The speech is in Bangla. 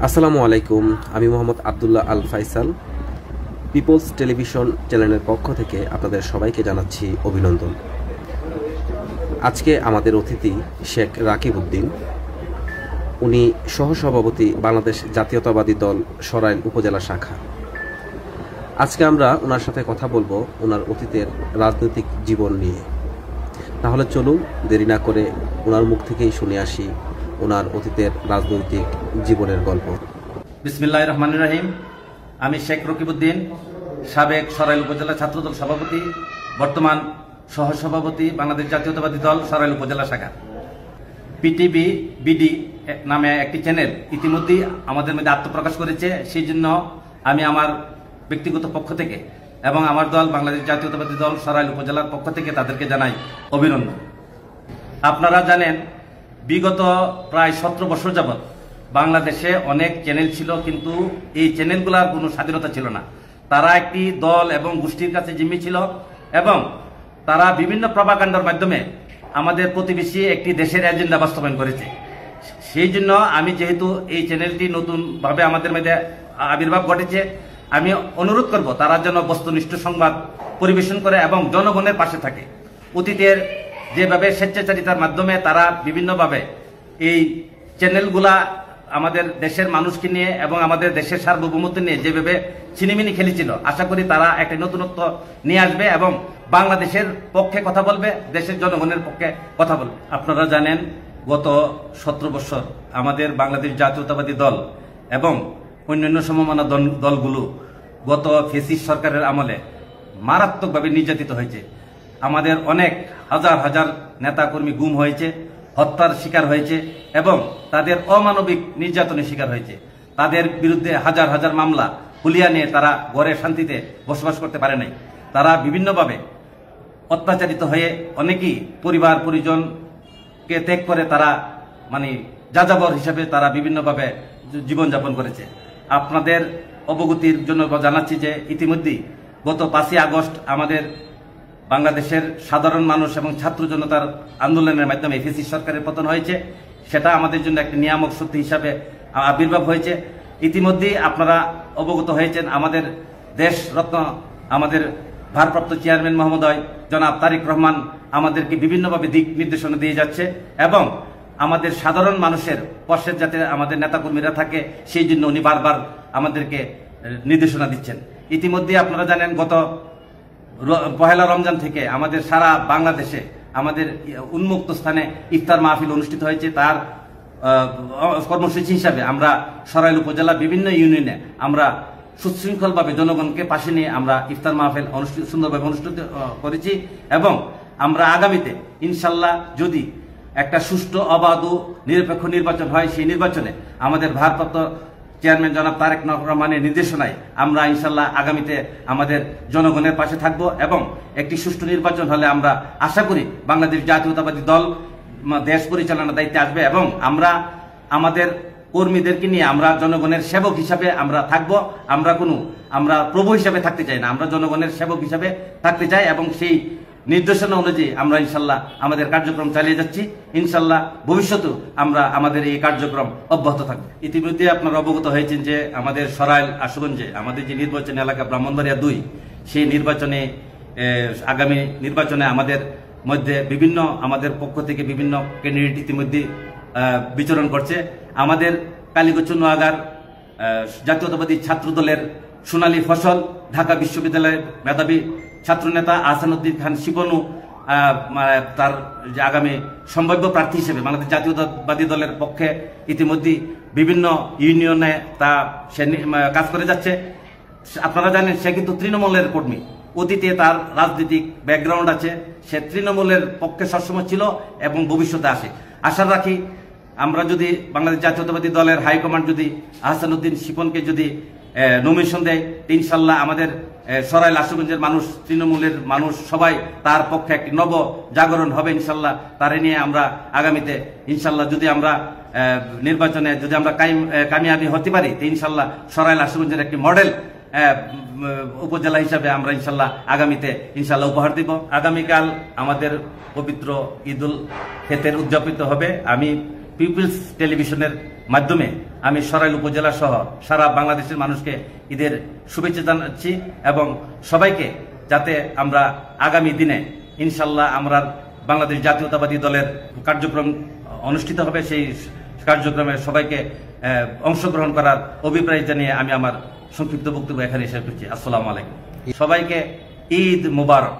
আসসালামু আলাইকুম। আমি মোহাম্মদ আব্দুল্লাহ আল ফাইসাল। পিপলস টেলিভিশন চ্যানেলের পক্ষ থেকে আপনাদের সবাইকে জানাচ্ছি অভিনন্দন। আজকে আমাদের অতিথি শেখ রাকিব উদ্দিন। উনি সহসভাপতি বাংলাদেশ জাতীয়তাবাদী দল সরাইল উপজেলা শাখা। আজকে আমরা ওনার সাথে কথা বলবো ওনার অতীতের রাজনৈতিক জীবন নিয়ে। তাহলে চলুন দেরি না করে ওনার মুখ থেকেই শুনে আসি ওনার অতীতের রাজনৈতিক জীবনের গল্প। বিসমিল্লাহির রহমানির রহিম। আমি শেখ রাকিব উদ্দিন, সাবেক সরাইল উপজেলা ছাত্রদল সভাপতি, বর্তমান সহসভাপতি বাংলাদেশ জাতীয়তাবাদী দল সরাইল উপজেলা শাখা। পিটিভি বিডি নামে একটি চ্যানেল ইতিমধ্যেই আমাদের মধ্যে আত্মপ্রকাশ করেছে। সেই জন্য আমি আমার ব্যক্তিগত পক্ষ থেকে এবং আমার দল বাংলাদেশ জাতীয়তাবাদী দল সরাইল উপজেলার পক্ষ থেকে তাদেরকে জানাই অভিনন্দন। আপনারা জানেন, বিগত প্রায় 17 বছর যাবৎ বাংলাদেশে অনেক চ্যানেল ছিল, কিন্তু এই চ্যানেলগুলোর কোনো স্বাধীনতা ছিল না। তারা একটি দল এবং গোষ্ঠীর কাছে জিম্মি ছিল এবং তারা বিভিন্ন প্রপাগান্ডার মাধ্যমে আমাদের প্রতিবেশী একটি দেশের এজেন্ডা বাস্তবায়ন করেছে। সেই জন্য আমি, যেহেতু এই চ্যানেলটি নতুনভাবে আমাদের মধ্যে আবির্ভাব ঘটেছে, আমি অনুরোধ করব তারা যেন বস্তুনিষ্ঠ সংবাদ পরিবেশন করে এবং জনগণের পাশে থাকে। অতীতের যেভাবে স্বেচ্ছাচারিতার মাধ্যমে তারা বিভিন্নভাবে এই চ্যানেলগুলা আমাদের দেশের মানুষকে নিয়ে এবং আমাদের দেশের সার্বভৌমত্ব নিয়ে যেভাবে ছিনিমিনি খেলেছিল, আশা করি তারা একটা নতুনত্ব নিয়ে আসবে এবং বাংলাদেশের পক্ষে কথা বলবে, দেশের জনগণের পক্ষে কথা বলবে। আপনারা জানেন, গত 17 বছর আমাদের বাংলাদেশ জাতীয়তাবাদী দল এবং অন্যান্য সমমানা দলগুলো গত ফ্যাসিস্ট সরকারের আমলে মারাত্মকভাবে নির্যাতিত হয়েছে। আমাদের অনেক হাজার হাজার নেতাকর্মী গুম হয়েছে, হত্যার শিকার হয়েছে এবং তাদের অমানবিক নির্যাতনের শিকার হয়েছে। তাদের বিরুদ্ধে হাজার হাজার মামলা হুলিয়া নিয়ে তারা ঘরে শান্তিতে বসবাস করতে পারে নাই। তারা বিভিন্নভাবে অত্যাচারিত হয়ে অনেকেই পরিবার পরিজনকে ত্যাগ করে তারা যাযাবর হিসেবে তারা বিভিন্নভাবে জীবনযাপন করেছে। আপনাদের অবগতির জন্য জানাচ্ছি যে ইতিমধ্যেই গত 5ই আগস্ট আমাদের বাংলাদেশের সাধারণ মানুষ এবং ছাত্র জনতার আন্দোলনের মাধ্যমে ফ্যাসিস্ট সরকারের পতন হয়েছে। সেটা আমাদের জন্য একটি নিয়ামক শক্তি হিসাবে আবির্ভাব হয়েছে। ইতিমধ্যেই আপনারা অবগত হয়েছেন, আমাদের দেশ রত্ন আমাদের ভারপ্রাপ্ত চেয়ারম্যান মহোদয় জনাব তারেক রহমান আমাদেরকে বিভিন্নভাবে দিক নির্দেশনা দিয়ে যাচ্ছে এবং আমাদের সাধারণ মানুষের পাশে যাতে আমাদের নেতাকর্মীরা থাকে, সেই জন্য উনি বারবার আমাদেরকে নির্দেশনা দিচ্ছেন। ইতিমধ্যে আপনারা জানেন, গত পহেলা রমজান থেকে আমাদের সারা বাংলাদেশে আমাদের উন্মুক্ত স্থানে ইফতার মাহফিল অনুষ্ঠিত হয়েছে। তার কর্মসূচি হিসাবে আমরা সরাইল উপজেলা বিভিন্ন ইউনিয়নে আমরা সুশৃঙ্খলভাবে জনগণকে পাশে নিয়ে আমরা ইফতার মাহফিল সুন্দরভাবে অনুষ্ঠিত করেছি এবং আমরা আগামীতে ইনশাল্লাহ যদি একটা সুষ্ঠু অবাধ ও নিরপেক্ষ নির্বাচন হয়, সেই নির্বাচনে আমাদের ভারপ্রাপ্ত চেয়ারম্যান জনাব তারেক রহমানের নির্দেশনায় আমরা ইনশাল্লাহ আগামীতে আমাদের জনগণের পাশে থাকব এবং একটি সুষ্ঠু নির্বাচন হলে আমরা আশা করি বাংলাদেশ জাতীয়তাবাদী দল দেশ পরিচালনার দায়িত্বে আসবে এবং আমরা আমাদের কর্মীদেরকে নিয়ে আমরা জনগণের সেবক হিসাবে আমরা থাকব। আমরা প্রভু হিসাবে থাকতে চাই না, আমরা জনগণের সেবক হিসাবে থাকতে চাই এবং সেই নির্দেশনা অনুযায়ী আমরা ইনশাল্লাহ আমাদের কার্যক্রম চালিয়ে যাচ্ছি। ইনশাল্লাহ ভবিষ্যতেও আমরা আমাদের এই কার্যক্রম অব্যাহত থাকবে। ইতিমধ্যে আপনারা অবগত হয়েছেন যে আমাদের সরাইল আশুগঞ্জে আমাদের যে নির্বাচনী এলাকা ব্রাহ্মণবাড়িয়া 2, সেই নির্বাচনে আগামী নির্বাচনে আমাদের মধ্যে আমাদের পক্ষ থেকে বিভিন্ন ক্যান্ডিডেট ইতিমধ্যে বিচরণ করছে। আমাদের কালীগঞ্জ নোয়াগার জাতীয়তাবাদী ছাত্র দলের সোনালী ফসল, ঢাকা বিশ্ববিদ্যালয়ের মেধাবী ছাত্রনেতা আহসানুদ্দিন খান শিপনু তার যে আগামী সম্ভাব্য প্রার্থী হিসেবে বাংলাদেশ জাতীয়তাবাদী দলের পক্ষে ইতিমধ্যে বিভিন্ন ইউনিয়নে সে কাজ করে যাচ্ছে। আপনারা জানেন, সে কিন্তু তৃণমূলের কর্মী। অতীতে তার রাজনৈতিক ব্যাকগ্রাউন্ড আছে, সে তৃণমূলের পক্ষে সবসময় ছিল এবং ভবিষ্যতে আসে। আশা রাখি আমরা যদি বাংলাদেশ জাতীয়তাবাদী দলের হাইকমান্ড যদি আহসানুদ্দিন শিপনকে যদি নমিনেশন দেয়, ইনশাল্লাহ আমাদের সরাইল আশুগঞ্জের মানুষ, তৃণমূলের মানুষ সবাই তার পক্ষে একটি নব জাগরণ হবে ইনশাল্লাহ। তারে নিয়ে আমরা আগামীতে ইনশাল্লাহ যদি আমরা নির্বাচনে যদি আমরা কামিয়াবি হতে পারি, ইনশাল্লাহ সরাইল আশুগঞ্জের একটি মডেল উপজেলা হিসাবে আমরা ইনশাল্লাহ আগামীতে ইনশাল্লাহ উপহার দিব। আগামীকাল আমাদের পবিত্র ঈদুল ফিতর উদযাপিত হবে। আমি পিপলস টেলিভিশনের মাধ্যমে আমি সরাইল উপজেলা সহ সারা বাংলাদেশের মানুষকে ঈদের শুভেচ্ছা জানাচ্ছি এবং সবাইকে যাতে আমরা আগামী দিনে ইনশাল্লাহ আমরা বাংলাদেশ জাতীয়তাবাদী দলের কার্যক্রম অনুষ্ঠিত হবে, সেই কার্যক্রমে সবাইকে অংশগ্রহণ করার অভিপ্রায় জানিয়ে আমি আমার সংক্ষিপ্ত বক্তব্য এখানে শেষ করছি। আসসালামু আলাইকুম। সবাইকে ঈদ মুবারক।